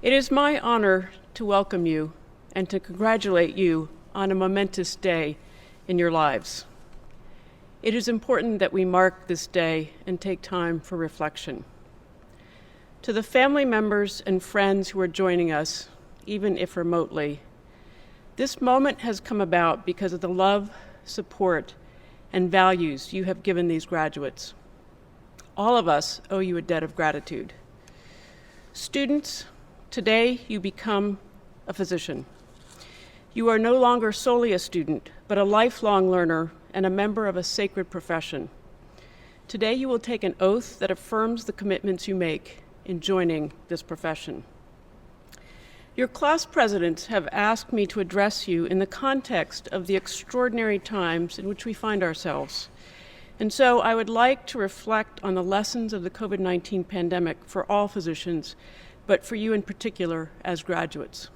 It is my honor to welcome you and to congratulate you on a momentous day in your lives. It is important that we mark this day and take time for reflection. To the family members and friends who are joining us, even if remotely, this moment has come about because of the love, support, and values you have given these graduates. All of us owe you a debt of gratitude. Students, today you become a physician. You are no longer solely a student, but a lifelong learner and a member of a sacred profession. Today you will take an oath that affirms the commitments you make in joining this profession. Your class presidents have asked me to address you in the context of the extraordinary times in which we find ourselves. And so I would like to reflect on the lessons of the COVID-19 pandemic for all physicians, but for you in particular as graduates.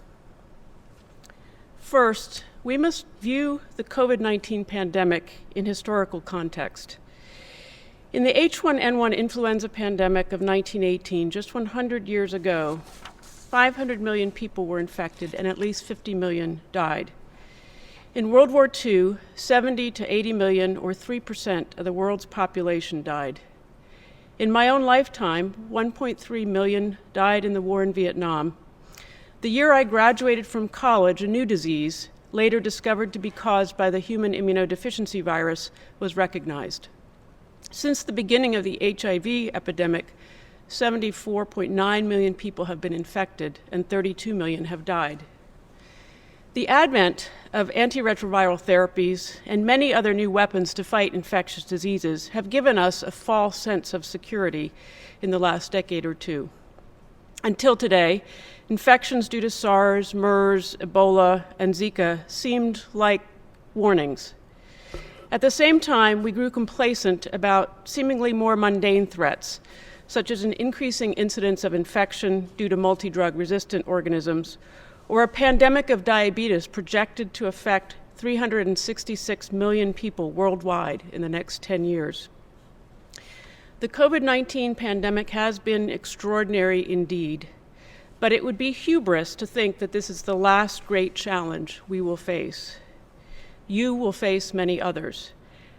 First, we must view the COVID-19 pandemic in historical context. In the H1N1 influenza pandemic of 1918, just 100 years ago, 500 million people were infected and at least 50 million died. In World War II, 70 to 80 million, or 3% of the world's population died. In my own lifetime, 1.3 million died in the war in Vietnam. The year I graduated from college, a new disease, later discovered to be caused by the human immunodeficiency virus, was recognized. Since the beginning of the HIV epidemic, 74.9 million people have been infected and 32 million have died. The advent of antiretroviral therapies and many other new weapons to fight infectious diseases have given us a false sense of security in the last decade or two. Until today, infections due to SARS, MERS, Ebola, and Zika seemed like warnings. At the same time, we grew complacent about seemingly more mundane threats, such as an increasing incidence of infection due to multi-drug resistant organisms, or a pandemic of diabetes projected to affect 366 million people worldwide in the next 10 years. The COVID-19 pandemic has been extraordinary indeed, but it would be hubris to think that this is the last great challenge we will face. You will face many others.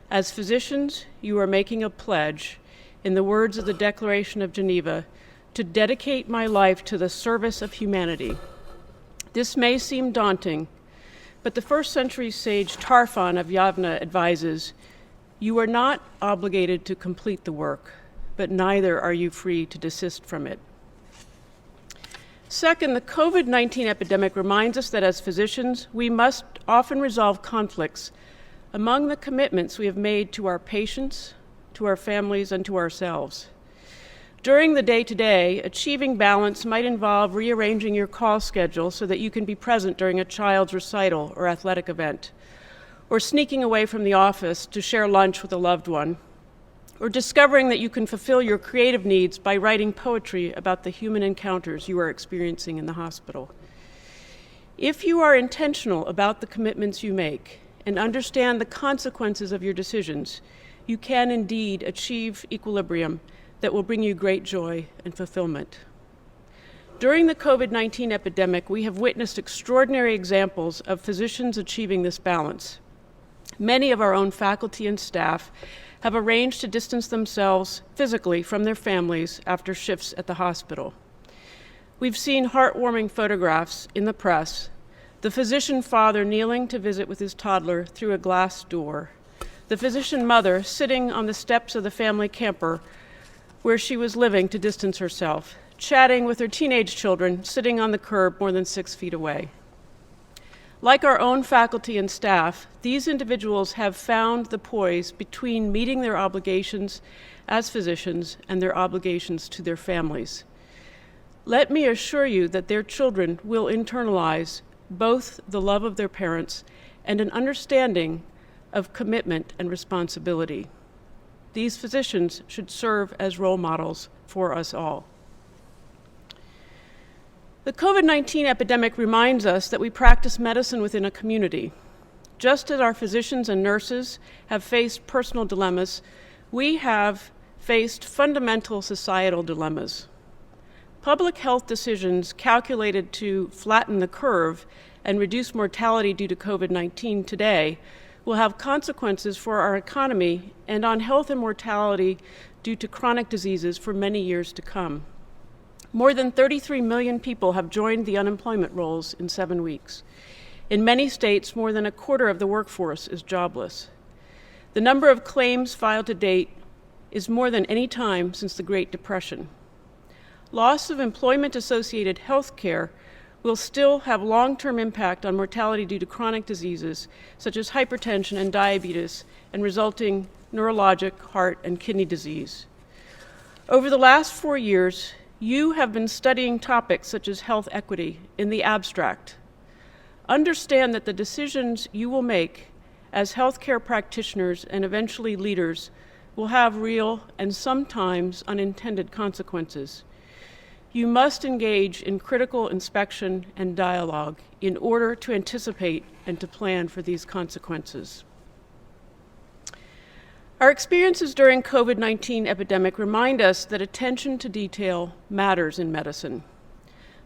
As physicians, you are making a pledge, in the words of the Declaration of Geneva, to dedicate my life to the service of humanity. This may seem daunting, but the first century sage Tarfon of Yavna advises, you are not obligated to complete the work, but neither are you free to desist from it. Second, the COVID-19 epidemic reminds us that as physicians, we must often resolve conflicts among the commitments we have made to our patients, to our families, and to ourselves. During the day-to-day, achieving balance might involve rearranging your call schedule so that you can be present during a child's recital or athletic event, or sneaking away from the office to share lunch with a loved one, or discovering that you can fulfill your creative needs by writing poetry about the human encounters you are experiencing in the hospital. If you are intentional about the commitments you make and understand the consequences of your decisions, you can indeed achieve equilibrium that will bring you great joy and fulfillment. During the COVID-19 epidemic, we have witnessed extraordinary examples of physicians achieving this balance. Many of our own faculty and staff have arranged to distance themselves physically from their families after shifts at the hospital. We've seen heartwarming photographs in the press, the physician father kneeling to visit with his toddler through a glass door, the physician mother sitting on the steps of the family camper where she was living to distance herself, chatting with her teenage children sitting on the curb more than 6 feet away. Like our own faculty and staff, these individuals have found the poise between meeting their obligations as physicians and their obligations to their families. Let me assure you that their children will internalize both the love of their parents and an understanding of commitment and responsibility. These physicians should serve as role models for us all. The COVID-19 epidemic reminds us that we practice medicine within a community. Just as our physicians and nurses have faced personal dilemmas, we have faced fundamental societal dilemmas. Public health decisions calculated to flatten the curve and reduce mortality due to COVID-19 today will have consequences for our economy and on health and mortality due to chronic diseases for many years to come. More than 33 million people have joined the unemployment rolls in 7 weeks. In many states, more than a quarter of the workforce is jobless. The number of claims filed to date is more than any time since the Great Depression. Loss of employment-associated health care will still have long-term impact on mortality due to chronic diseases such as hypertension and diabetes and resulting neurologic, heart, and kidney disease. Over the last 4 years, you have been studying topics such as health equity in the abstract. Understand that the decisions you will make as healthcare practitioners and eventually leaders will have real and sometimes unintended consequences. You must engage in critical inspection and dialogue in order to anticipate and to plan for these consequences. Our experiences during COVID-19 epidemic remind us that attention to detail matters in medicine.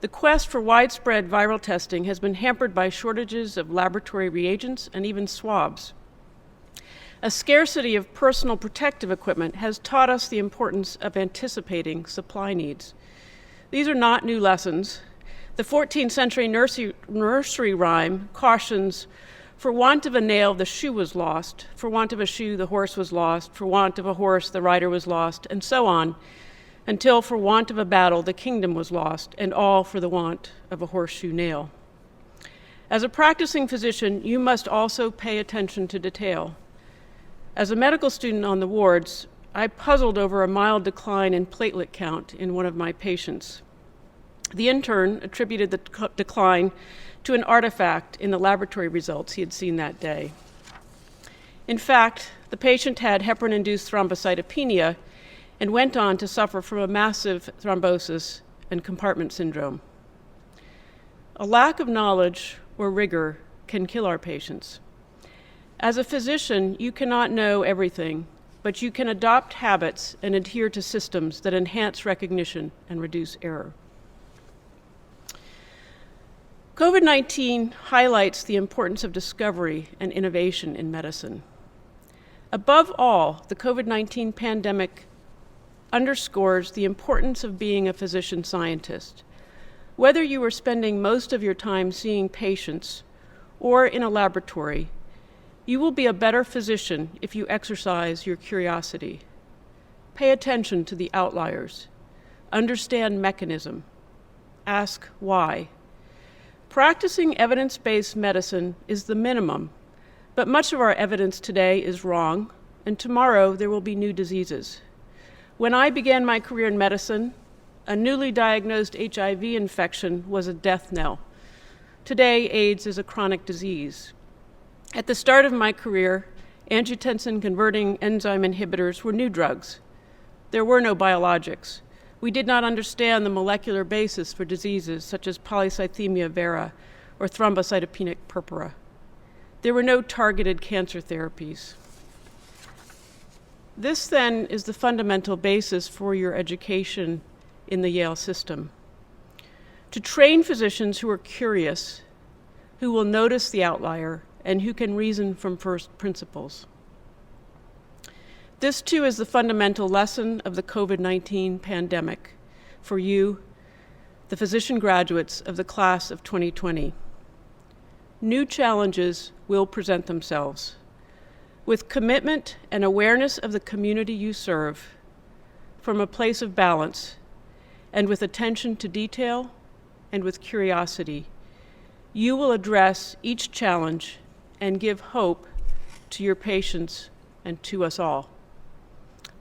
The quest for widespread viral testing has been hampered by shortages of laboratory reagents and even swabs. A scarcity of personal protective equipment has taught us the importance of anticipating supply needs. These are not new lessons. The 14th century nursery rhyme cautions, "For want of a nail, the shoe was lost. For want of a shoe, the horse was lost. For want of a horse, the rider was lost," and so on, until for want of a battle, the kingdom was lost, and all for the want of a horseshoe nail. As a practicing physician, you must also pay attention to detail. As a medical student on the wards, I puzzled over a mild decline in platelet count in one of my patients. The intern attributed the decline to an artifact in the laboratory results he had seen that day. In fact, the patient had heparin-induced thrombocytopenia and went on to suffer from a massive thrombosis and compartment syndrome. A lack of knowledge or rigor can kill our patients. As a physician, you cannot know everything, but you can adopt habits and adhere to systems that enhance recognition and reduce error. COVID-19 highlights the importance of discovery and innovation in medicine. Above all, the COVID-19 pandemic underscores the importance of being a physician scientist. Whether you are spending most of your time seeing patients or in a laboratory, you will be a better physician if you exercise your curiosity. Pay attention to the outliers. Understand mechanism. Ask why. Practicing evidence-based medicine is the minimum, but much of our evidence today is wrong, and tomorrow there will be new diseases. When I began my career in medicine, a newly diagnosed HIV infection was a death knell. Today, AIDS is a chronic disease. At the start of my career, angiotensin-converting enzyme inhibitors were new drugs. There were no biologics. We did not understand the molecular basis for diseases such as polycythemia vera or thrombocytopenic purpura. There were no targeted cancer therapies. This, then, is the fundamental basis for your education in the Yale system. To train physicians who are curious, who will notice the outlier, and who can reason from first principles. This, too, is the fundamental lesson of the COVID-19 pandemic for you, the physician graduates of the class of 2020. New challenges will present themselves. With commitment and awareness of the community you serve, from a place of balance, and with attention to detail and with curiosity, you will address each challenge and give hope to your patients and to us all.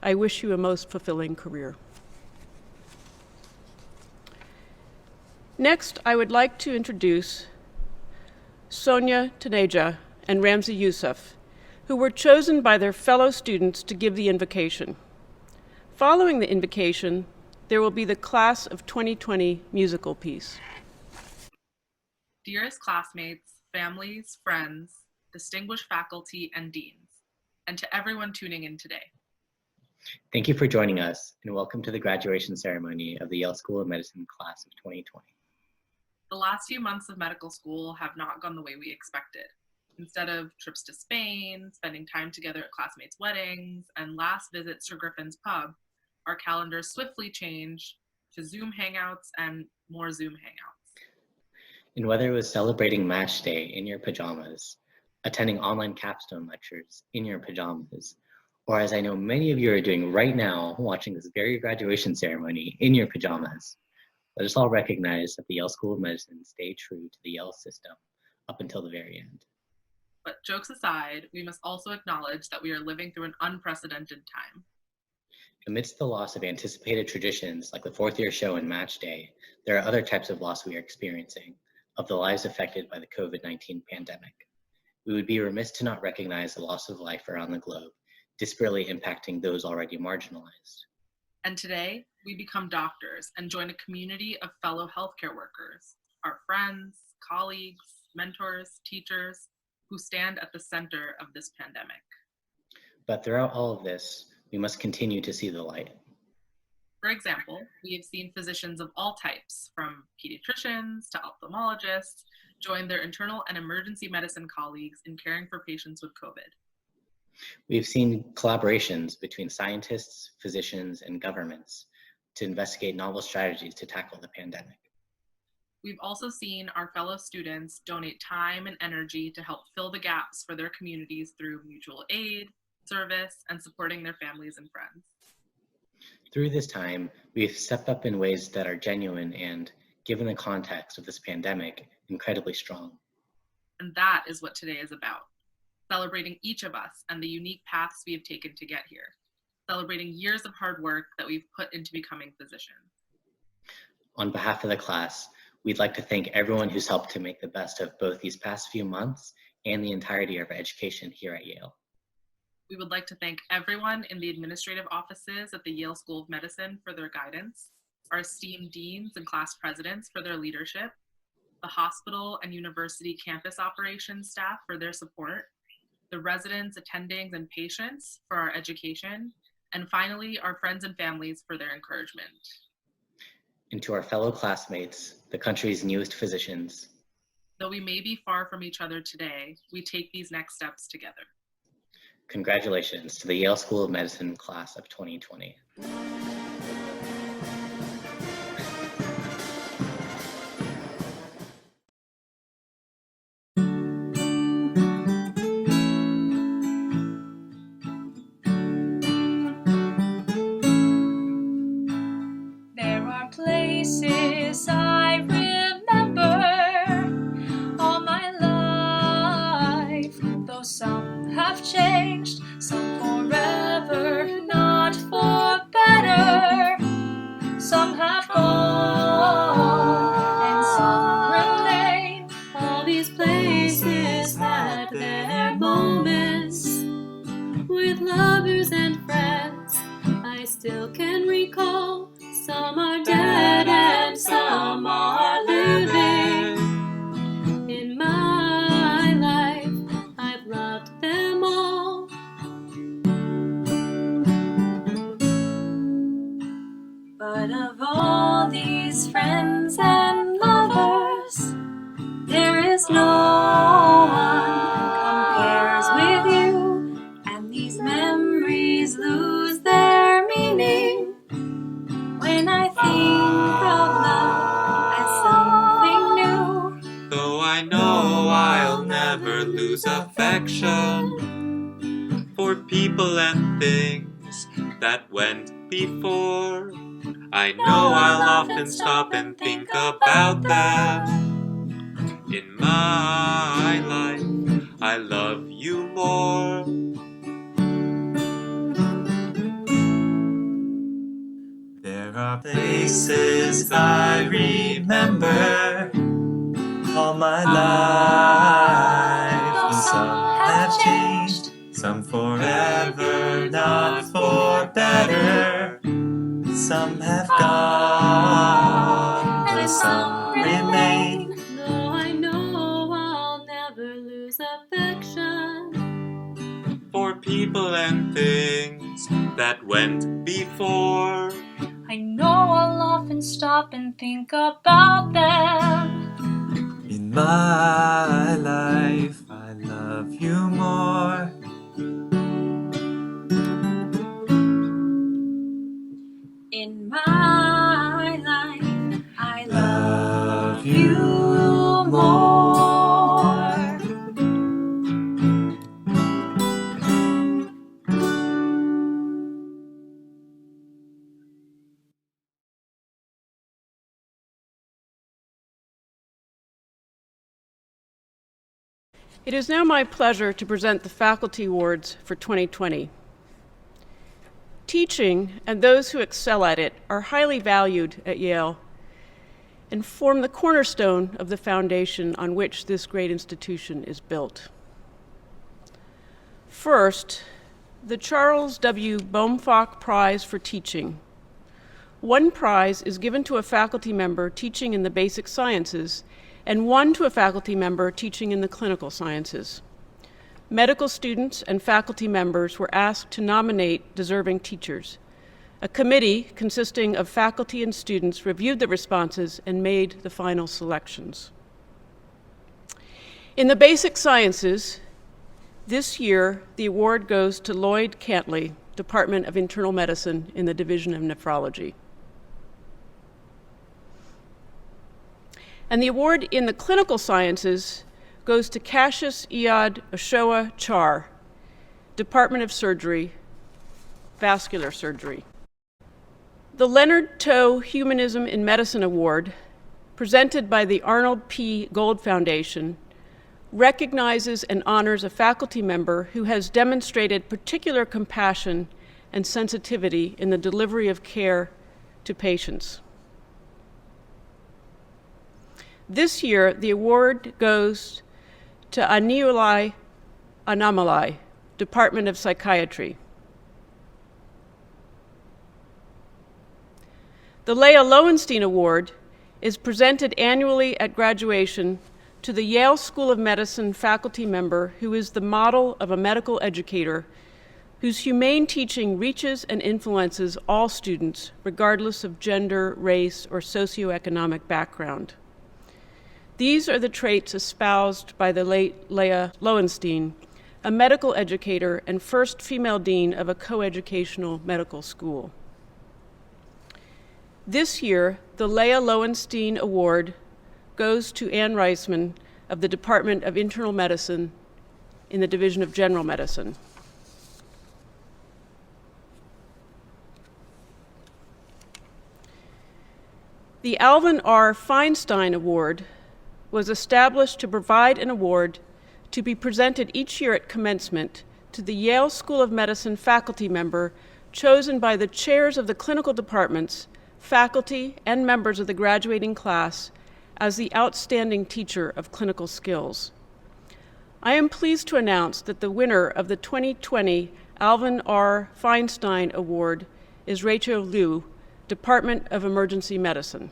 I wish you a most fulfilling career. Next, I would like to introduce Sonia Taneja and Ramzi Youssef, who were chosen by their fellow students to give the invocation. Following the invocation, there will be the Class of 2020 musical piece. Dearest classmates, families, friends, distinguished faculty, and deans, and to everyone tuning in today. Thank you for joining us, and welcome to the graduation ceremony of the Yale School of Medicine class of 2020. The last few months of medical school have not gone the way we expected. Instead of trips to Spain, spending time together at classmates' weddings, and last visits to Griffin's pub, our calendars swiftly changed to Zoom hangouts and more Zoom hangouts. And whether it was celebrating match day in your pajamas, attending online capstone lectures in your pajamas, or as I know many of you are doing right now, watching this very graduation ceremony in your pajamas, let us all recognize that the Yale School of Medicine stayed true to the Yale system up until the very end. But jokes aside, we must also acknowledge that we are living through an unprecedented time. Amidst the loss of anticipated traditions like the fourth year show and match day, there are other types of loss we are experiencing of the lives affected by the COVID-19 pandemic. We would be remiss to not recognize the loss of life around the globe, disparately impacting those already marginalized. And today, we become doctors and join a community of fellow healthcare workers, our friends, colleagues, mentors, teachers, who stand at the center of this pandemic. But throughout all of this, we must continue to see the light. For example, we have seen physicians of all types, from pediatricians to ophthalmologists, join their internal and emergency medicine colleagues in caring for patients with COVID. We've seen collaborations between scientists, physicians, and governments to investigate novel strategies to tackle the pandemic. We've also seen our fellow students donate time and energy to help fill the gaps for their communities through mutual aid, service, and supporting their families and friends. Through this time, we've stepped up in ways that are genuine and, given the context of this pandemic, incredibly strong. And that is what today is about. Celebrating each of us and the unique paths we have taken to get here. Celebrating years of hard work that we've put into becoming physicians. On behalf of the class, we'd like to thank everyone who's helped to make the best of both these past few months and the entirety of our education here at Yale. We would like to thank everyone in the administrative offices at the Yale School of Medicine for their guidance, our esteemed deans and class presidents for their leadership, the hospital and university campus operations staff for their support, the residents, attendings, and patients for our education, and finally, our friends and families for their encouragement. And to our fellow classmates, the country's newest physicians. Though we may be far from each other today, we take these next steps together. Congratulations to the Yale School of Medicine class of 2020. There are places I remember all my life, though some have changed, some forever, not for better. Some have gone and some remain. All these places had their moments with lovers and friends. I still can recall. Some are dead and some are living. In my life, I've loved them all. But of all these friends and lovers, there is no one compares with you, and these memories lose their meaning when I think of love as something new. Though I know I'll never lose affection for people and things that went before, I know I'll often stop and think about them. In my life, I love you more. There are places I remember all my life, and some have changed, some forever, not for better. Some have gone, and some remain. Though I know I'll never lose affection For people and things that went before. I know I'll often stop and think about them. In my life, I love you more. In my life, I Love love you more. It is now my pleasure to present the Faculty Awards for 2020. Teaching and those who excel at it are highly valued at Yale and form the cornerstone of the foundation on which this great institution is built. First, the Charles W. Baumfock Prize for Teaching. One prize is given to a faculty member teaching in the basic sciences and one to a faculty member teaching in the clinical sciences. Medical students and faculty members were asked to nominate deserving teachers. A committee consisting of faculty and students reviewed the responses and made the final selections. In the basic sciences, this year the award goes to Lloyd Cantley, Department of Internal Medicine in the Division of Nephrology. And the award in the clinical sciences goes to Cassius Iad Oshoa Char, Department of Surgery, Vascular Surgery. The Leonard Toe Humanism in Medicine Award, presented by the Arnold P. Gold Foundation, recognizes and honors a faculty member who has demonstrated particular compassion and sensitivity in the delivery of care to patients. This year, the award goes to Aniulai Anamalai, Department of Psychiatry. The Leah Lowenstein Award is presented annually at graduation to the Yale School of Medicine faculty member who is the model of a medical educator whose humane teaching reaches and influences all students, regardless of gender, race, or socioeconomic background. These are the traits espoused by the late Leah Lowenstein, a medical educator and first female dean of a coeducational medical school. This year, the Leah Lowenstein Award goes to Ann Reisman of the Department of Internal Medicine in the Division of General Medicine. The Alvin R. Feinstein Award was established to provide an award to be presented each year at commencement to the Yale School of Medicine faculty member chosen by the chairs of the clinical departments, faculty, and members of the graduating class as the outstanding teacher of clinical skills. I am pleased to announce that the winner of the 2020 Alvin R. Feinstein Award is Rachel Liu, Department of Emergency Medicine.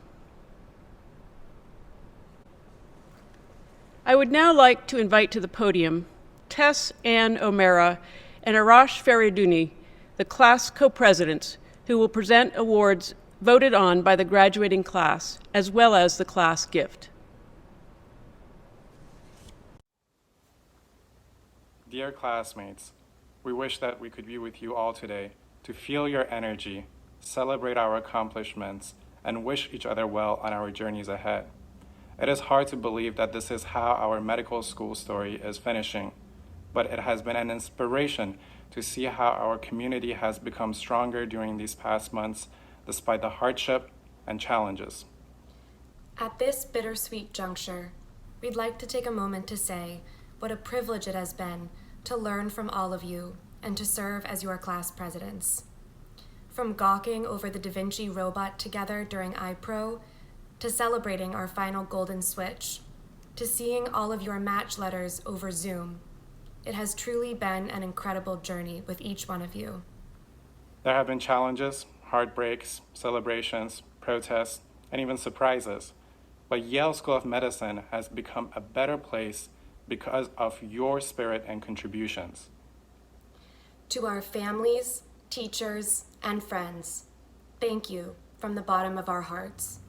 I would now like to invite to the podium Tess Ann O'Mara and Arash Fariduni, the class co-presidents, who will present awards voted on by the graduating class, as well as the class gift. Dear classmates, we wish that we could be with you all today to feel your energy, celebrate our accomplishments, and wish each other well on our journeys ahead. It is hard to believe that this is how our medical school story is finishing, but it has been an inspiration to see how our community has become stronger during these past months, despite the hardship and challenges. At this bittersweet juncture, we'd like to take a moment to say what a privilege it has been to learn from all of you and to serve as your class presidents. From gawking over the Da Vinci robot together during iPro, to celebrating our final golden switch, to seeing all of your match letters over Zoom, it has truly been an incredible journey with each one of you. There have been challenges, heartbreaks, celebrations, protests, and even surprises. But Yale School of Medicine has become a better place because of your spirit and contributions. To our families, teachers, and friends, thank you from the bottom of our hearts.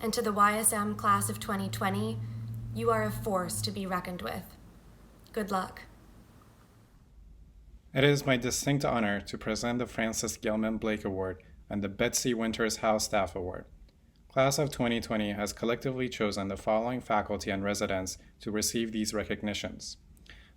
And to the YSM class of 2020, you are a force to be reckoned with. Good luck. It is my distinct honor to present the Francis Gilman Blake Award and the Betsy Winters House Staff Award. Class of 2020 has collectively chosen the following faculty and residents to receive these recognitions.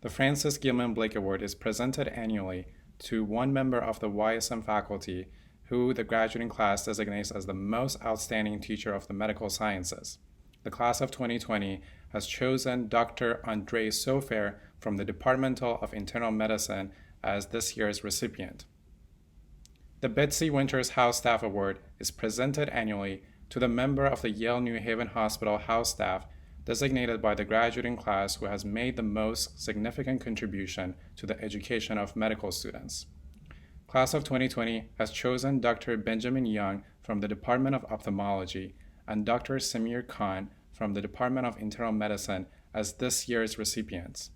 The Francis Gilman Blake Award is presented annually to one member of the YSM faculty who the graduating class designates as the most outstanding teacher of the medical sciences. The class of 2020 has chosen Dr. Andre Sofer from the Department of Internal Medicine as this year's recipient. The Betsy Winters House Staff Award is presented annually to the member of the Yale New Haven Hospital House Staff designated by the graduating class who has made the most significant contribution to the education of medical students. Class of 2020 has chosen Dr. Benjamin Young from the Department of Ophthalmology and Dr. Samir Khan from the Department of Internal Medicine as this year's recipients.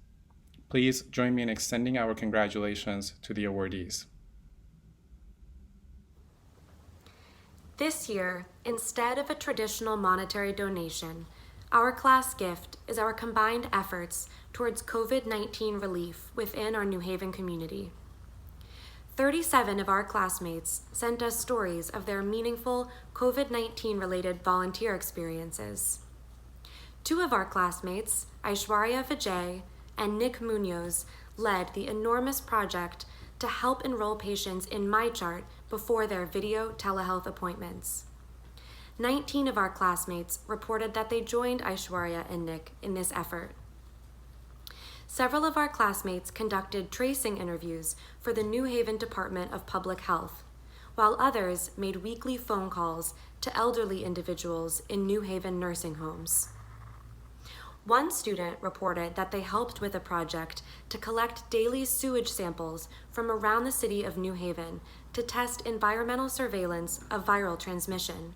Please join me in extending our congratulations to the awardees. This year, instead of a traditional monetary donation, our class gift is our combined efforts towards COVID-19 relief within our New Haven community. 37 of our classmates sent us stories of their meaningful COVID-19 related volunteer experiences. 2 of our classmates, Aishwarya Vijay and Nick Munoz, led the enormous project to help enroll patients in MyChart before their video telehealth appointments. 19 of our classmates reported that they joined Aishwarya and Nick in this effort. Several of our classmates conducted tracing interviews for the New Haven Department of Public Health, while others made weekly phone calls to elderly individuals in New Haven nursing homes. One student reported that they helped with a project to collect daily sewage samples from around the city of New Haven to test environmental surveillance of viral transmission.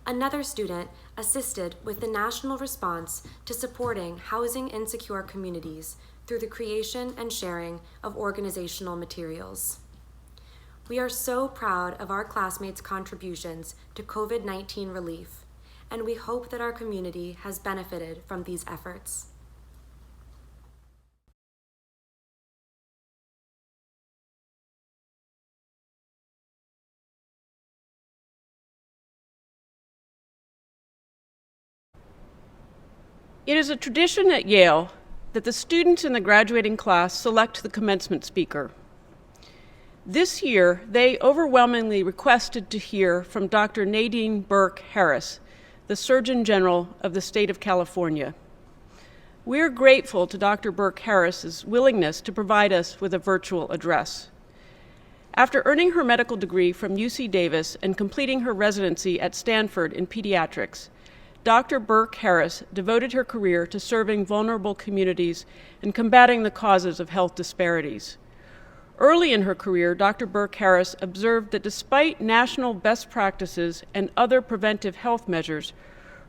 Another student assisted with the national response to supporting housing insecure communities through the creation and sharing of organizational materials. We are so proud of our classmates' contributions to COVID-19 relief, and we hope that our community has benefited from these efforts. It is a tradition at Yale that the students in the graduating class select the commencement speaker. This year, they overwhelmingly requested to hear from Dr. Nadine Burke Harris, the Surgeon General of the state of California. We're grateful to Dr. Burke Harris's willingness to provide us with a virtual address. After earning her medical degree from UC Davis and completing her residency at Stanford in pediatrics, Dr. Burke Harris devoted her career to serving vulnerable communities and combating the causes of health disparities. Early in her career, Dr. Burke Harris observed that despite national best practices and other preventive health measures,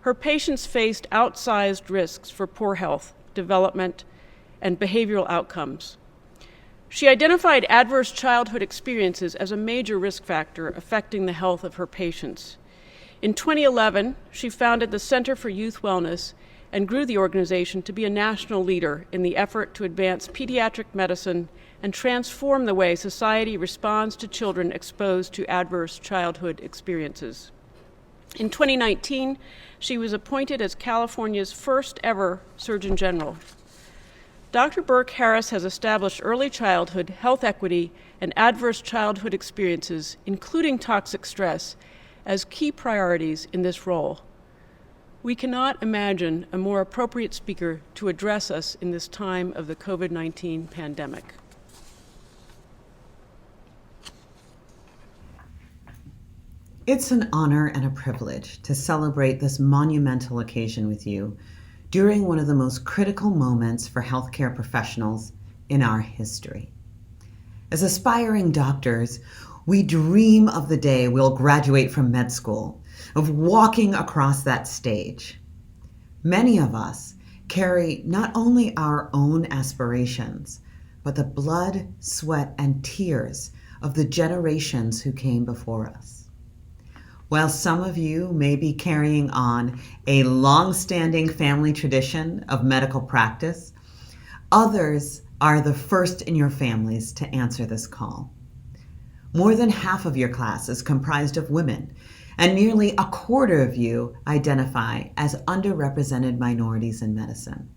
her patients faced outsized risks for poor health, development, and behavioral outcomes. She identified adverse childhood experiences as a major risk factor affecting the health of her patients. In 2011, she founded the Center for Youth Wellness and grew the organization to be a national leader in the effort to advance pediatric medicine and transform the way society responds to children exposed to adverse childhood experiences. In 2019, she was appointed as California's first ever Surgeon General. Dr. Burke Harris has established early childhood health equity and adverse childhood experiences, including toxic stress, as key priorities in this role. We cannot imagine a more appropriate speaker to address us in this time of the COVID-19 pandemic. It's an honor and a privilege to celebrate this monumental occasion with you during one of the most critical moments for healthcare professionals in our history. As aspiring doctors, we dream of the day we'll graduate from med school, of walking across that stage. Many of us carry not only our own aspirations, but the blood, sweat, and tears of the generations who came before us. While some of you may be carrying on a long-standing family tradition of medical practice, others are the first in your families to answer this call. More than half of your class is comprised of women, and nearly a quarter of you identify as underrepresented minorities in medicine.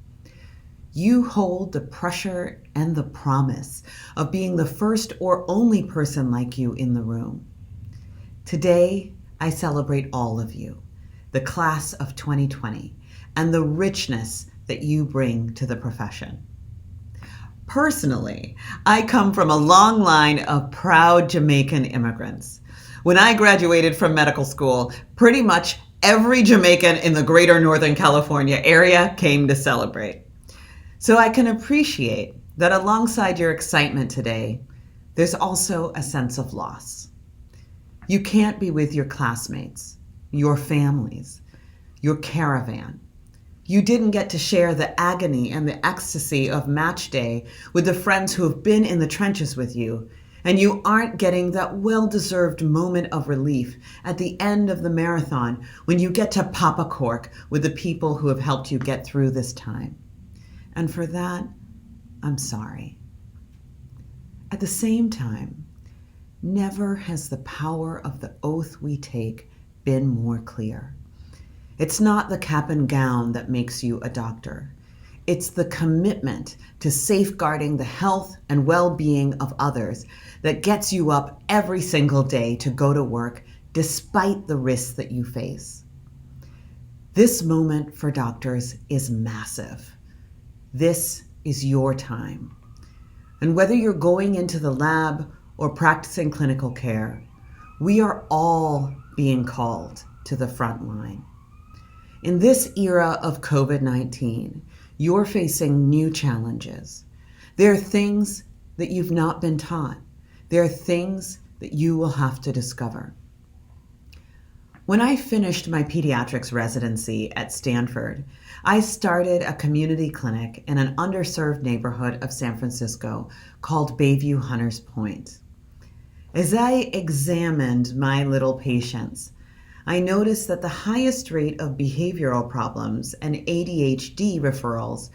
You hold the pressure and the promise of being the first or only person like you in the room. Today, I celebrate all of you, the class of 2020, and the richness that you bring to the profession. Personally, I come from a long line of proud Jamaican immigrants. When I graduated from medical school, pretty much every Jamaican in the greater Northern California area came to celebrate. So I can appreciate that alongside your excitement today, there's also a sense of loss. You can't be with your classmates, your families, your caravan. You didn't get to share the agony and the ecstasy of match day with the friends who have been in the trenches with you, and you aren't getting that well-deserved moment of relief at the end of the marathon when you get to pop a cork with the people who have helped you get through this time. And for that, I'm sorry. At the same time, never has the power of the oath we take been more clear. It's not the cap and gown that makes you a doctor. It's the commitment to safeguarding the health and well-being of others that gets you up every single day to go to work despite the risks that you face. This moment for doctors is massive. This is your time. And whether you're going into the lab or practicing clinical care, we are all being called to the front line. In this era of COVID-19, you're facing new challenges. There are things that you've not been taught. There are things that you will have to discover. When I finished my pediatrics residency at Stanford, I started a community clinic in an underserved neighborhood of San Francisco called Bayview Hunters Point. As I examined my little patients, I noticed that the highest rate of behavioral problems and ADHD referrals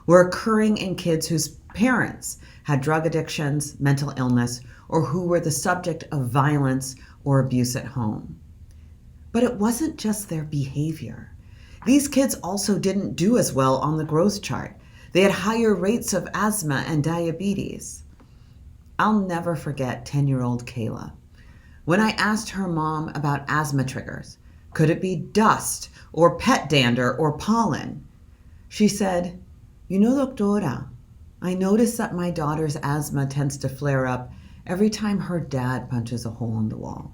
were occurring in kids whose parents had drug addictions, mental illness, or who were the subject of violence or abuse at home. But it wasn't just their behavior. These kids also didn't do as well on the growth chart. They had higher rates of asthma and diabetes. I'll never forget 10-year-old Kayla. When I asked her mom about asthma triggers, could it be dust or pet dander or pollen? She said, "You know, doctora, I notice that my daughter's asthma tends to flare up every time her dad punches a hole in the wall."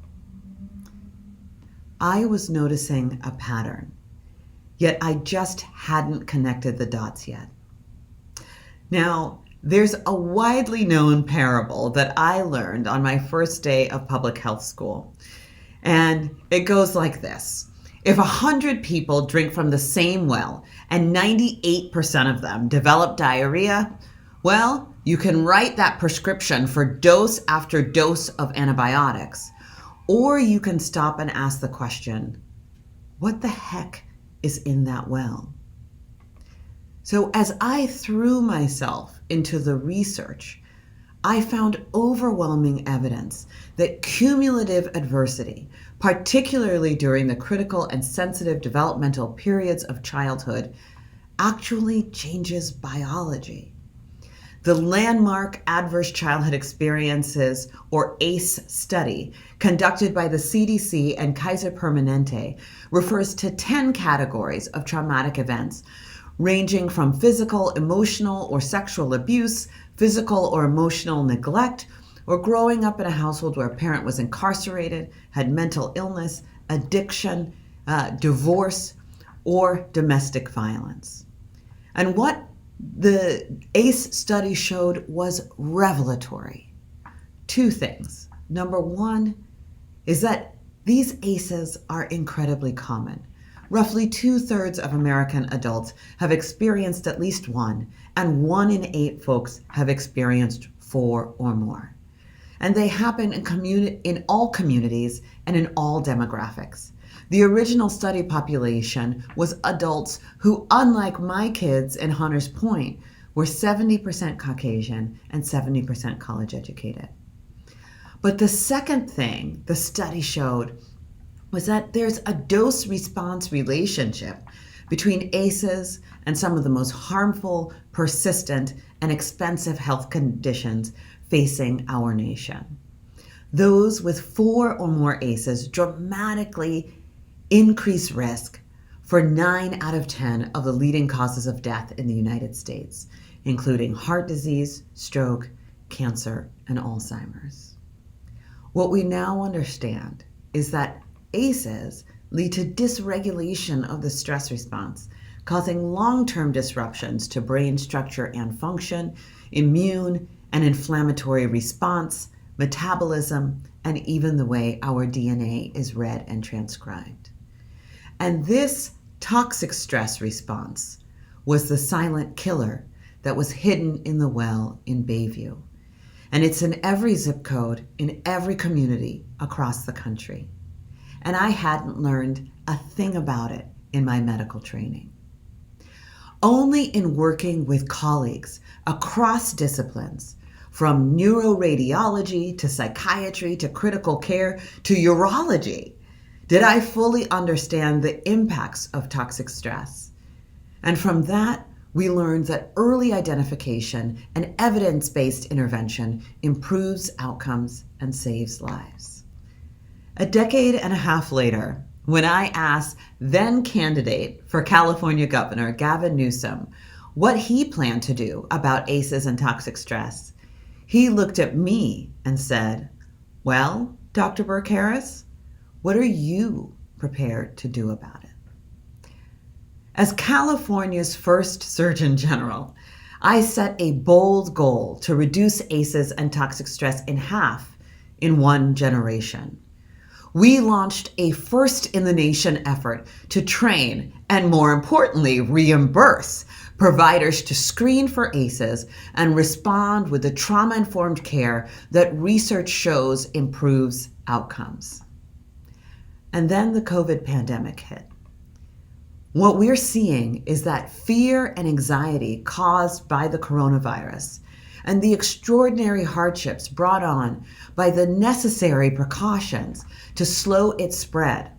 I was noticing a pattern, yet I just hadn't connected the dots yet. Now, there's a widely known parable that I learned on my first day of public health school, and it goes like this. If 100 people drink from the same well and 98% of them develop diarrhea, well, you can write that prescription for dose after dose of antibiotics, or you can stop and ask the question, what the heck is in that well? So as I threw myself into the research, I found overwhelming evidence that cumulative adversity, particularly during the critical and sensitive developmental periods of childhood, actually changes biology. The landmark Adverse Childhood Experiences, or ACE study, conducted by the CDC and Kaiser Permanente, refers to 10 categories of traumatic events, ranging from physical, emotional, or sexual abuse, physical or emotional neglect, or growing up in a household where a parent was incarcerated, had mental illness, addiction, divorce, or domestic violence. And what the ACE study showed was revelatory. Two things. Number one is that these ACEs are incredibly common. Roughly 2/3 of American adults have experienced at least one, and 1 in 8 folks have experienced 4 or more. and they happen in all communities and in all demographics. The original study population was adults who, unlike my kids in Hunters Point, were 70% Caucasian and 70% college educated. But the second thing the study showed was that there's a dose-response relationship between ACEs and some of the most harmful, persistent, and expensive health conditions facing our nation. Those with 4 or more ACEs dramatically increase risk for 9 out of 10 of the leading causes of death in the United States, including heart disease, stroke, cancer, and Alzheimer's. What we now understand is that ACEs lead to dysregulation of the stress response, causing long-term disruptions to brain structure and function, immune and inflammatory response, metabolism, and even the way our DNA is read and transcribed. And this toxic stress response was the silent killer that was hidden in the well in Bayview. And it's in every zip code, in every community across the country. And I hadn't learned a thing about it in my medical training. Only in working with colleagues across disciplines, from neuroradiology to psychiatry to critical care to urology, did I fully understand the impacts of toxic stress. And from that, we learned that early identification and evidence-based intervention improves outcomes and saves lives. A decade and a half later, when I asked then candidate for California Governor Gavin Newsom what he planned to do about ACEs and toxic stress, he looked at me and said, "Well, Dr. Burke-Harris, what are you prepared to do about it?" As California's first Surgeon General, I set a bold goal to reduce ACEs and toxic stress in half in 1 generation. We launched a first-in-the-nation effort to train and, more importantly, reimburse providers to screen for ACEs and respond with the trauma-informed care that research shows improves outcomes. And then the COVID pandemic hit. What we're seeing is that fear and anxiety caused by the coronavirus and the extraordinary hardships brought on by the necessary precautions to slow its spread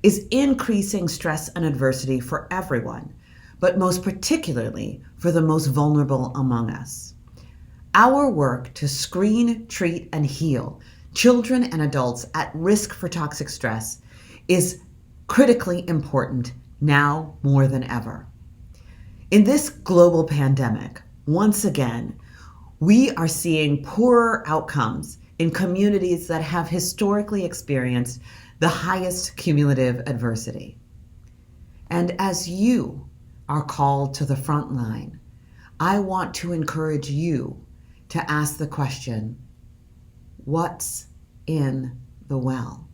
is increasing stress and adversity for everyone, but most particularly for the most vulnerable among us. Our work to screen, treat, and heal children and adults at risk for toxic stress is critically important now more than ever. In this global pandemic, once again, we are seeing poorer outcomes in communities that have historically experienced the highest cumulative adversity. And as you are called to the front line, I want to encourage you to ask the question, what's in the well?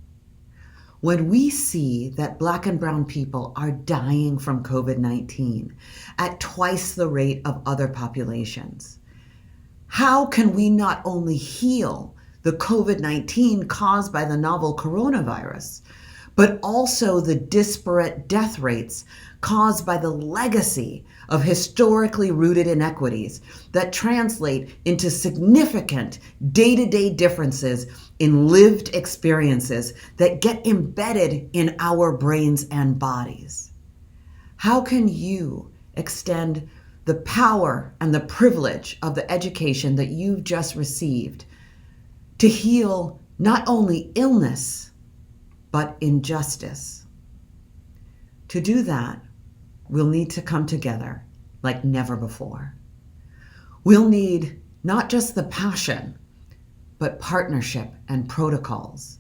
When we see that Black and brown people are dying from COVID-19 at twice the rate of other populations, how can we not only heal the COVID-19 caused by the novel coronavirus, but also the disparate death rates caused by the legacy of historically rooted inequities that translate into significant day-to-day differences in lived experiences that get embedded in our brains and bodies? How can you extend the power and the privilege of the education that you've just received to heal not only illness, but injustice? To do that, we'll need to come together like never before. We'll need not just the passion, but partnership and protocols,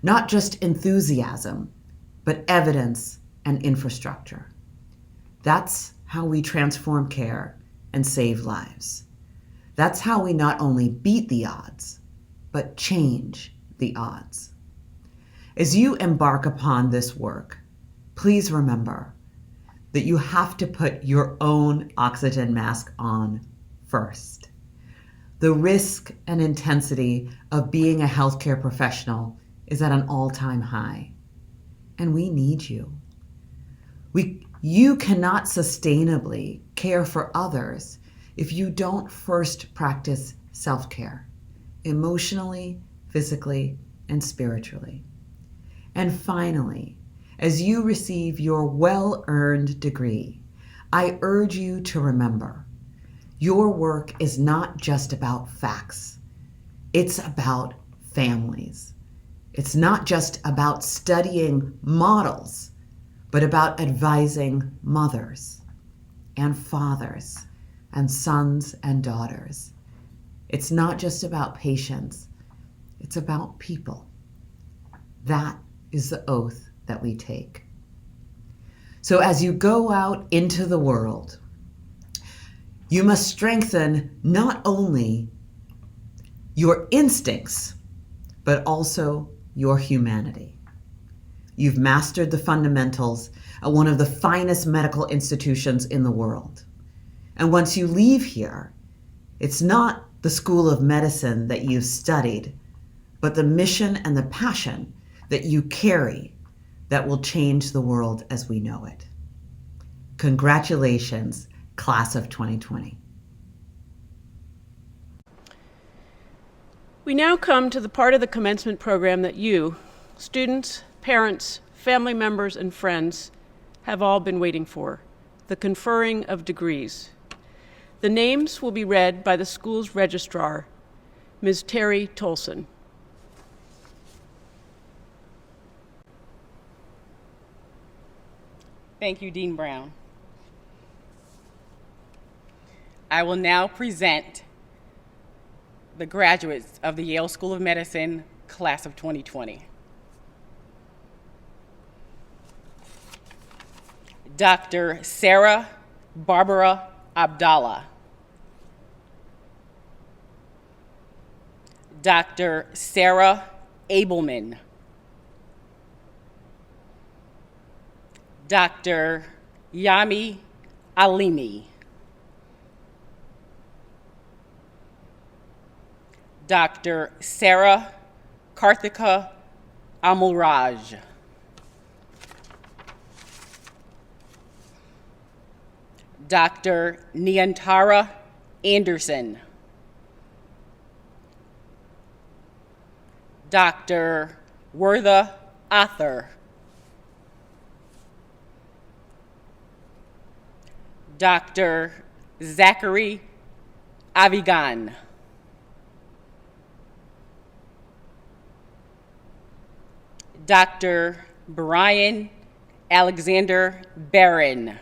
not just enthusiasm, but evidence and infrastructure. That's how we transform care and save lives. That's how we not only beat the odds, but change the odds. As you embark upon this work, please remember that you have to put your own oxygen mask on first. The risk and intensity of being a healthcare professional is at an all-time high, and we need you. You cannot sustainably care for others if you don't first practice self-care, emotionally, physically, and spiritually. And finally, as you receive your well-earned degree, I urge you to remember, your work is not just about facts. It's about families. It's not just about studying models, but about advising mothers and fathers and sons and daughters. It's not just about patients. It's about people. That is the oath that we take. So as you go out into the world, you must strengthen not only your instincts, but also your humanity. You've mastered the fundamentals at one of the finest medical institutions in the world. And once you leave here, it's not the School of Medicine that you've studied, but the mission and the passion that you carry that will change the world as we know it. Congratulations, Class of 2020. We now come to the part of the commencement program that you, students, parents, family members, and friends, have all been waiting for, the conferring of degrees. The names will be read by the school's registrar, Ms. Terry Tolson. Thank you, Dean Brown. I will now present the graduates of the Yale School of Medicine, Class of 2020. Dr. Sarah Barbara Abdallah. Dr. Sarah Abelman. Dr. Yami Alimi. Dr. Sarah Karthika Amulraj. Dr. Niantara Anderson. Dr. Wertha Ather. Dr. Zachary Avigan. Dr. Brian Alexander Barron.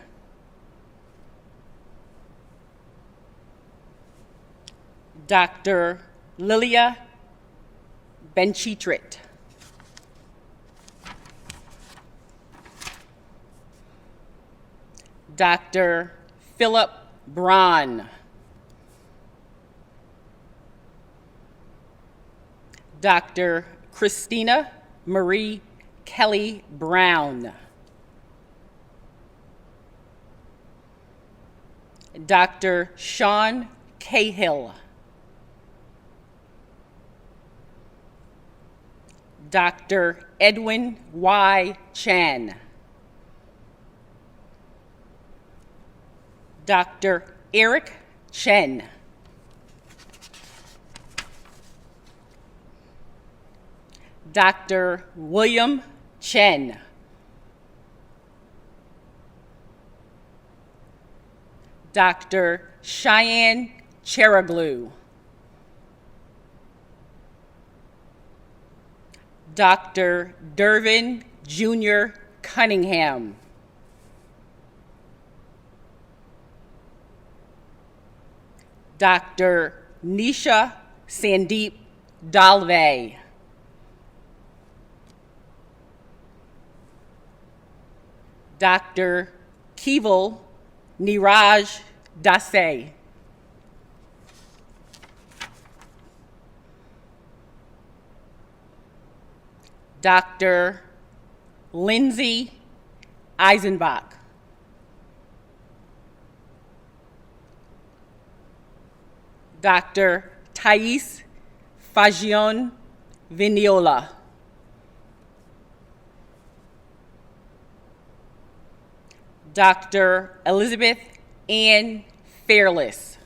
Dr. Lilia Benchitrit. Dr. Philip Braun. Dr. Christina Marie Kelly Brown. Dr. Sean Cahill. Dr. Edwin Y. Chan. Dr. Eric Chen. Dr. William Chen. Dr. Cheyenne Cheraglu. Dr. Dervin Jr. Cunningham. Dr. Nisha Sandeep Dalve. Dr. Keval Niraj Dase. Dr. Lindsay Eisenbach. Dr. Thais Fagion Vignola. Dr. Elizabeth Ann Fairless.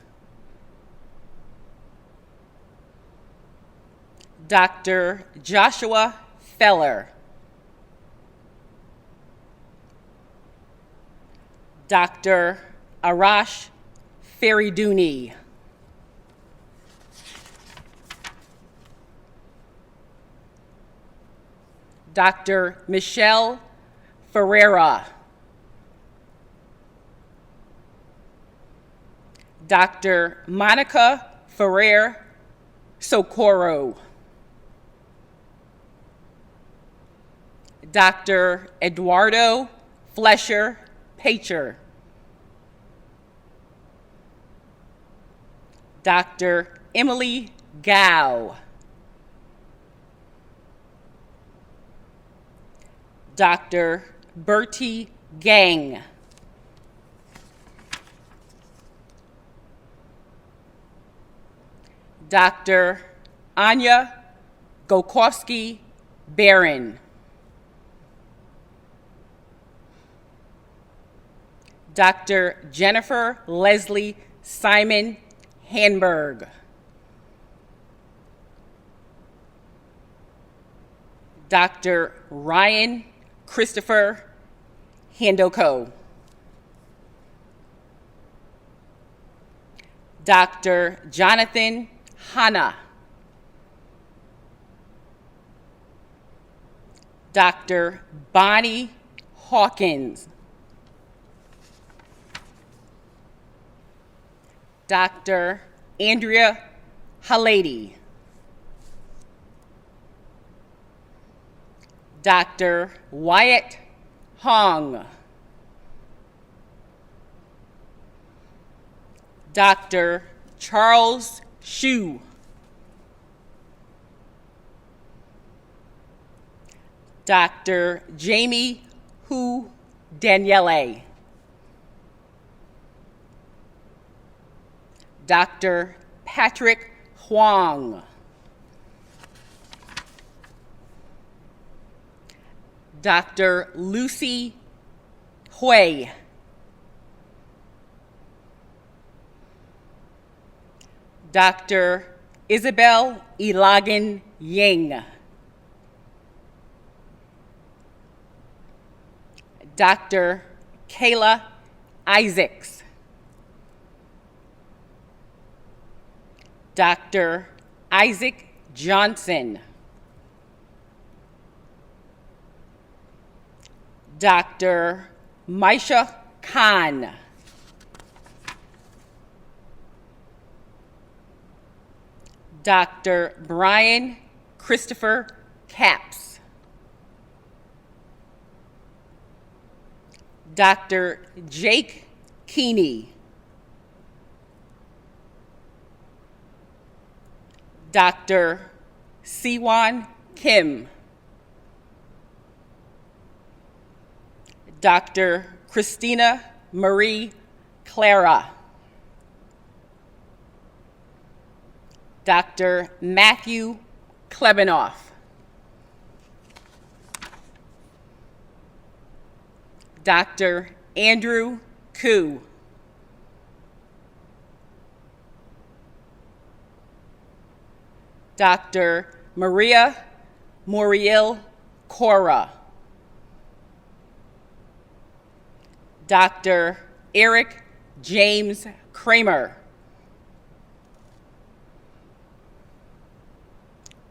Dr. Joshua Feller. Dr. Arash Feriduni. Dr. Michelle Ferreira. Dr. Monica Ferrer Socorro. Dr. Eduardo Flesher Pacher. Dr. Emily Gao. Dr. Bertie Gang. Dr. Anya Gokowski Barron. Dr. Jennifer Leslie Simon Hanberg. Dr. Ryan Christopher Handoko. Dr. Jonathan Hanna. Dr. Bonnie Hawkins. Dr. Andrea Halady. Dr. Wyatt Hong. Dr. Charles Shu. Dr. Jamie Hu Daniele. Dr. Patrick Huang. Dr. Lucy Hui. Dr. Isabel Ilagan Ying. Dr. Kayla Isaacs. Dr. Isaac Johnson. Dr. Maisha Khan. Dr. Brian Christopher Capps. Dr. Jake Keeney. Dr. Siwan Kim. Dr. Christina Marie Clara. Dr. Matthew Klebanoff. Dr. Andrew Koo. Dr. Maria Muriel Cora. Dr. Eric James Kramer.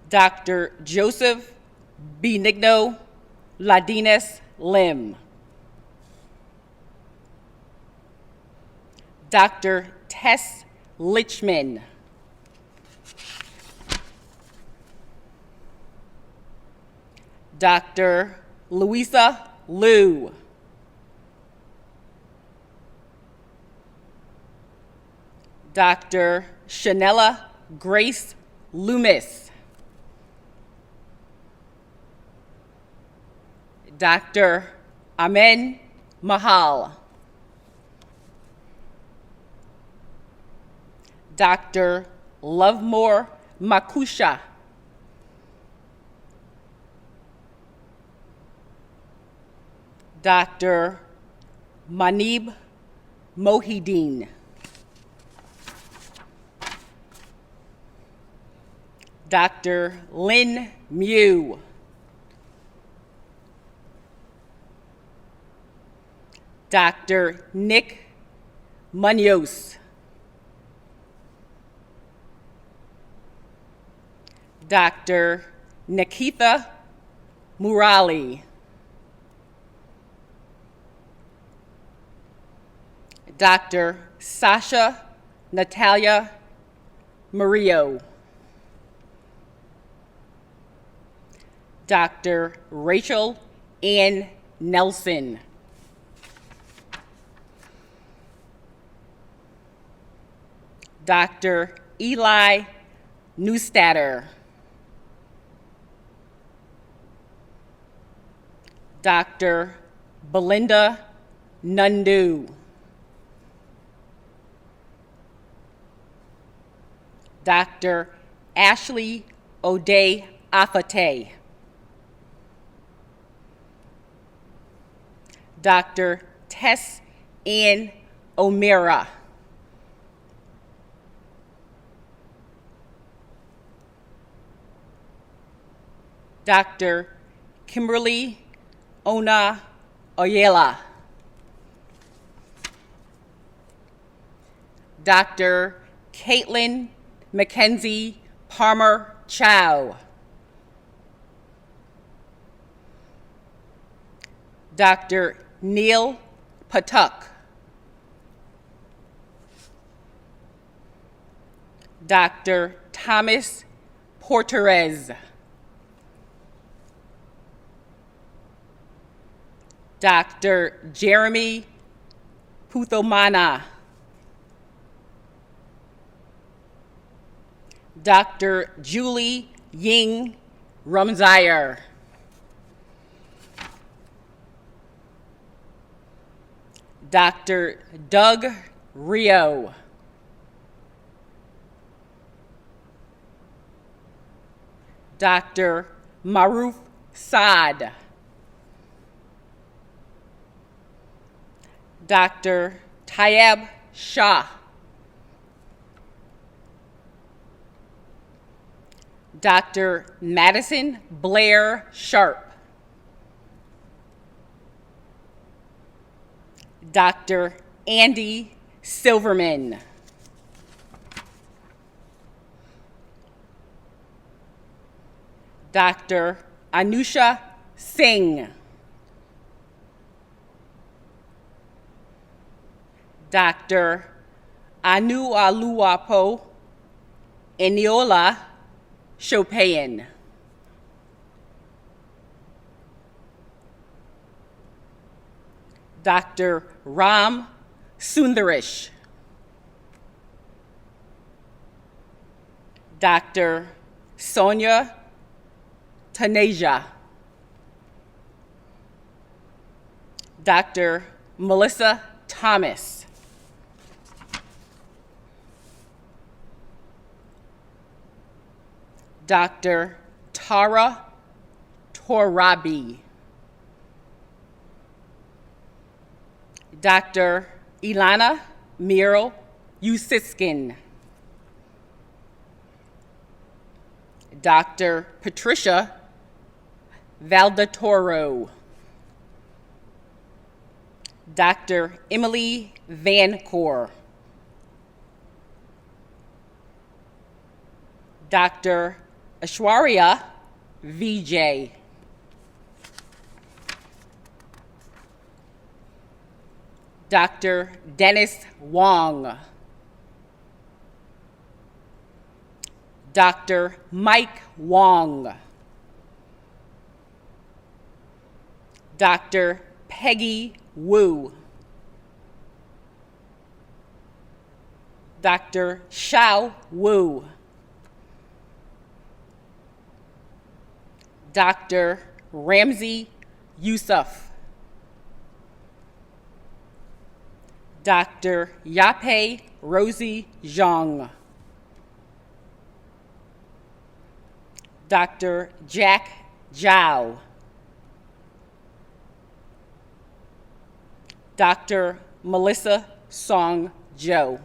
Dr. Joseph Benigno Ladines Lim. Dr. Tess Lichman. Dr. Louisa Liu. Dr. Shanella Grace Loomis. Dr. Amen Mahal. Dr. Lovemore Makusha, Dr. Manib Mohideen, Dr. Lynn Mew, Dr. Nick Munoz, Dr. Nikitha Murali, Dr. Sasha Natalia Murillo, Dr. Rachel Ann Nelson, Dr. Eli Neustatter, Dr. Belinda Nundu, Dr. Ashley O'Day Afate, Dr. Tess Ann O'Meara, Dr. Kimberly Ona Oyela, Dr. Caitlin Mackenzie Palmer Chow, Dr. Neil Patuk, Dr. Thomas Porterez, Dr. Jeremy Puthomana, Dr. Julie Ying Rumzire, Dr. Doug Rio, Dr. Maruf Saad, Dr. Tayeb Shah, Dr. Madison Blair Sharp, Dr. Andy Silverman, Dr. Anusha Singh, Dr. Anualuwapo Eniola Chopin, Dr. Ram Sundarish, Dr. Sonia Taneja, Dr. Melissa Thomas, Dr. Tara Torabi, Dr. Ilana Miro Usiskin, Dr. Patricia Valdatoro, Dr. Emily Vancour, Dr. Ashwarya Vijay, Dr. Dennis Wong, Dr. Mike Wong, Dr. Peggy Wu, Dr. Xiao Wu, Dr. Ramzi Yusuf, Dr. Yape Rosie Zhang, Dr. Jack Zhao, Dr. Melissa Song Jo.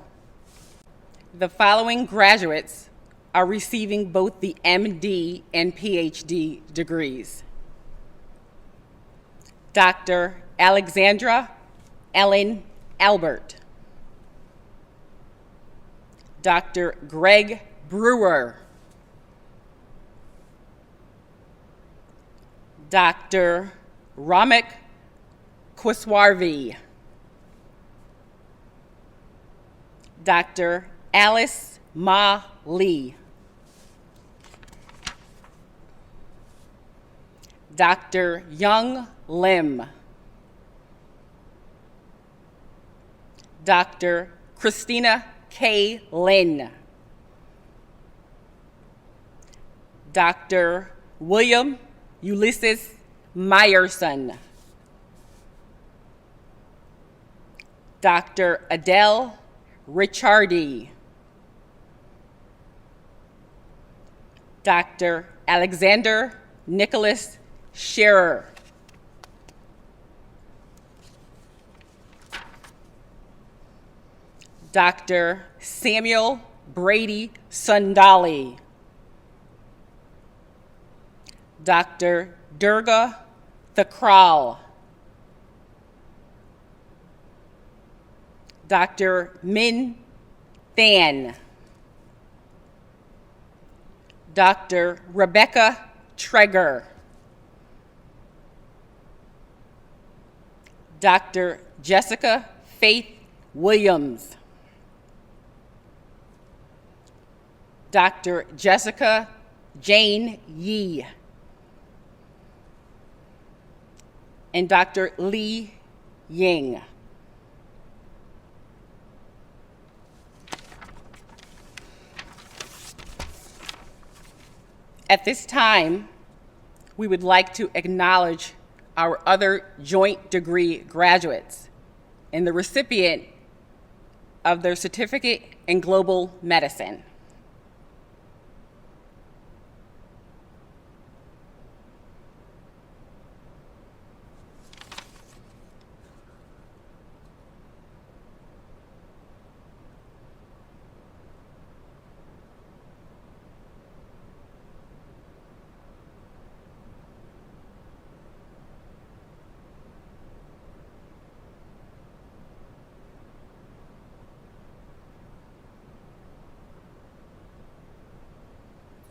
The following graduates are receiving both the MD and PhD degrees. Dr. Alexandra Ellen Albert, Dr. Greg Brewer, Dr. Ramik Kuswarvi, Dr. Alice Ma Lee, Dr. Young Lim, Dr. Christina K. Lin, Dr. William Ulysses Meyerson, Dr. Adele Ricciardi, Dr. Alexander Nicholas Scherer, Dr. Samuel Brady Sundali, Dr. Durga Thakral, Dr. Min Than, Dr. Rebecca Treger, Dr. Jessica Faith Williams, Dr. Jessica Jane Yee, and Dr. Li Ying. At this time, we would like to acknowledge our other joint degree graduates and the recipient of their certificate in global medicine.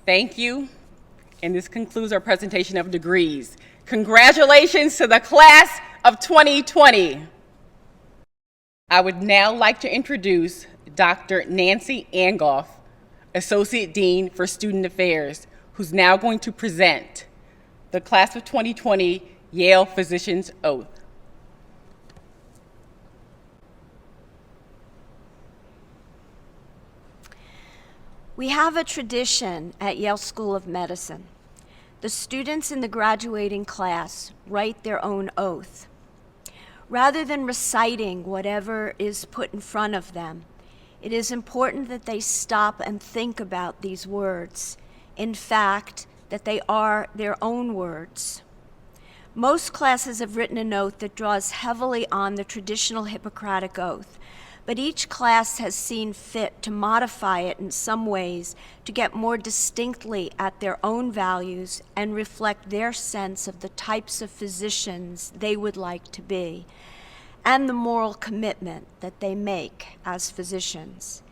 Thank you, and this concludes our presentation of degrees. Congratulations to the class of 2020. I would now like to introduce Dr. Nancy Angoff, Associate Dean for Student Affairs, who's now going to present the class of 2020 Yale Physician's Oath. We have a tradition at Yale School of Medicine. The students in the graduating class write their own oath. Rather than reciting whatever is put in front of them, it is important that they stop and think about these words. In fact, that they are their own words. Most classes have written an oath that draws heavily on the traditional Hippocratic Oath, but each class has seen fit to modify it in some ways to get more distinctly at their own values and reflect their sense of the types of physicians they would like to be, and the moral commitment that they make as physicians.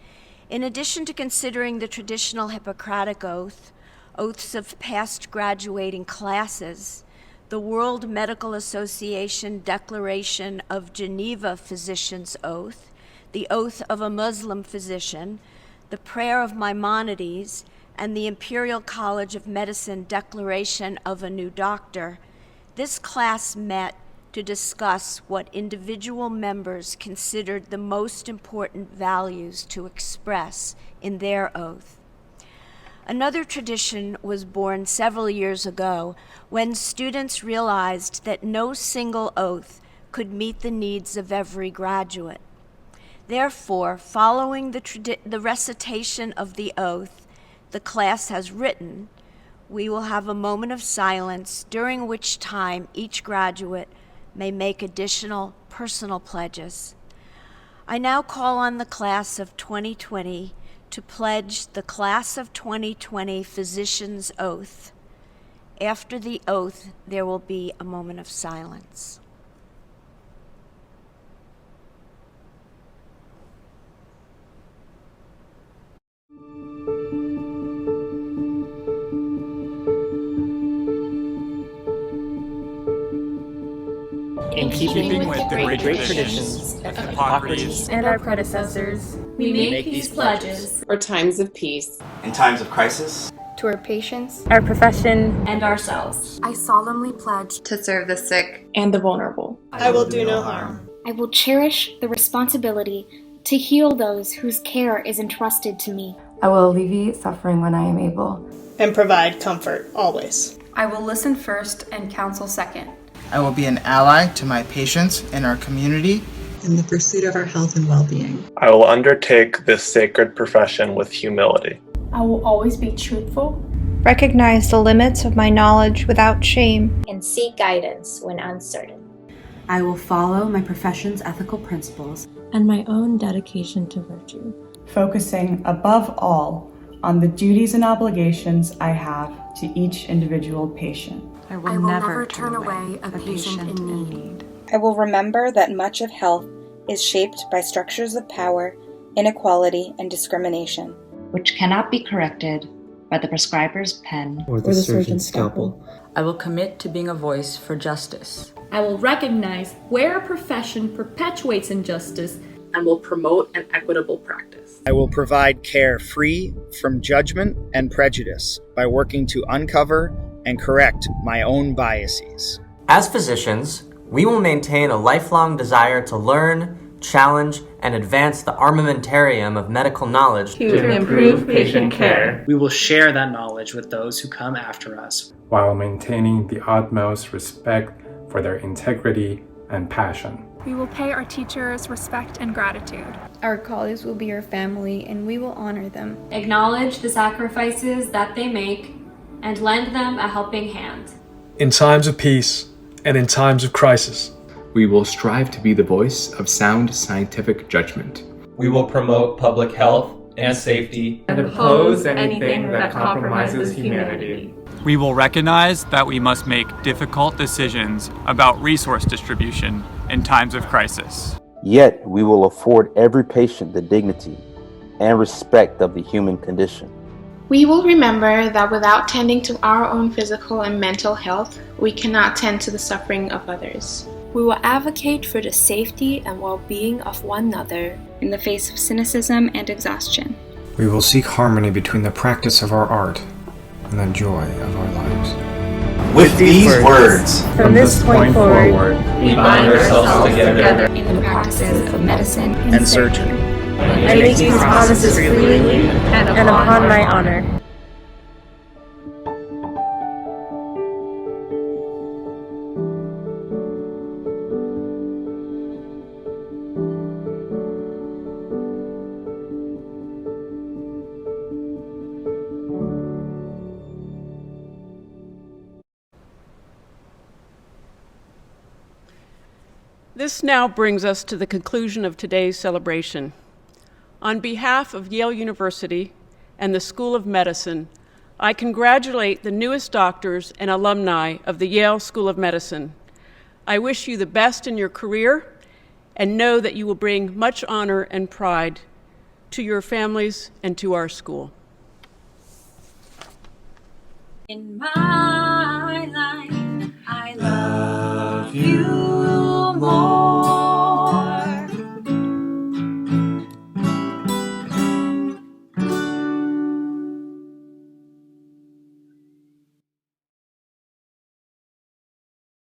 In addition to considering the traditional Hippocratic Oath, oaths of past graduating classes, the World Medical Association Declaration of Geneva Physician's Oath, the Oath of a Muslim Physician, the Prayer of Maimonides, and the Imperial College of Medicine Declaration of a New Doctor, this class met to discuss what individual members considered the most important values to express in their oath. Another tradition was born several years ago when students realized that no single oath could meet the needs of every graduate. Therefore, following the recitation of the oath the class has written, we will have a moment of silence during which time each graduate may make additional personal pledges. I now call on the class of 2020 to pledge the class of 2020 physician's oath. After the oath, there will be a moment of silence. In keeping with the great traditions of Hippocrates and our predecessors, we make these pledges for times of peace, in times of crisis, to our patients, our profession, and ourselves. I solemnly pledge to serve the sick and the vulnerable. I will do no harm. I will cherish the responsibility to heal those whose care is entrusted to me. I will alleviate suffering when I am able, and provide comfort always. I will listen first and counsel second. I will be an ally to my patients and our community in the pursuit of our health and well-being. I will undertake this sacred profession with humility. I will always be truthful, recognize the limits of my knowledge without shame, and seek guidance when uncertain. I will follow my profession's ethical principles and my own dedication to virtue, focusing above all on the duties and obligations I have to each individual patient. I will never turn away a patient in need. I will remember that much of health is shaped by structures of power, inequality, and discrimination, which cannot be corrected by the prescriber's pen or the surgeon's scalpel. I will commit to being a voice for justice. I will recognize where a profession perpetuates injustice and will promote an equitable practice. I will provide care free from judgment and prejudice by working to uncover and correct my own biases. As physicians, we will maintain a lifelong desire to learn, challenge, and advance the armamentarium of medical knowledge to improve patient care. We will share that knowledge with those who come after us, while maintaining the utmost respect for their integrity and passion. We will pay our teachers respect and gratitude. Our colleagues will be our family, and we will honor them. Acknowledge the sacrifices that they make and lend them a helping hand. In times of peace and in times of crisis, we will strive to be the voice of sound scientific judgment. We will promote public health and safety and oppose anything that compromises humanity. We will recognize that we must make difficult decisions about resource distribution in times of crisis. Yet we will afford every patient the dignity and respect of the human condition. We will remember that without tending to our own physical and mental health, we cannot tend to the suffering of others. We will advocate for the safety and well-being of one another in the face of cynicism and exhaustion. We will seek harmony between the practice of our art and the joy of our lives. With these words, from this point forward, we bind ourselves together in the practices of medicine and surgery. I make these promises freely and upon my honor. This now brings us to the conclusion of today's celebration. On behalf of Yale University and the School of Medicine, I congratulate the newest doctors and alumni of the Yale School of Medicine. I wish you the best in your career and know that you will bring much honor and pride to your families and to our school. In my life, I love you more.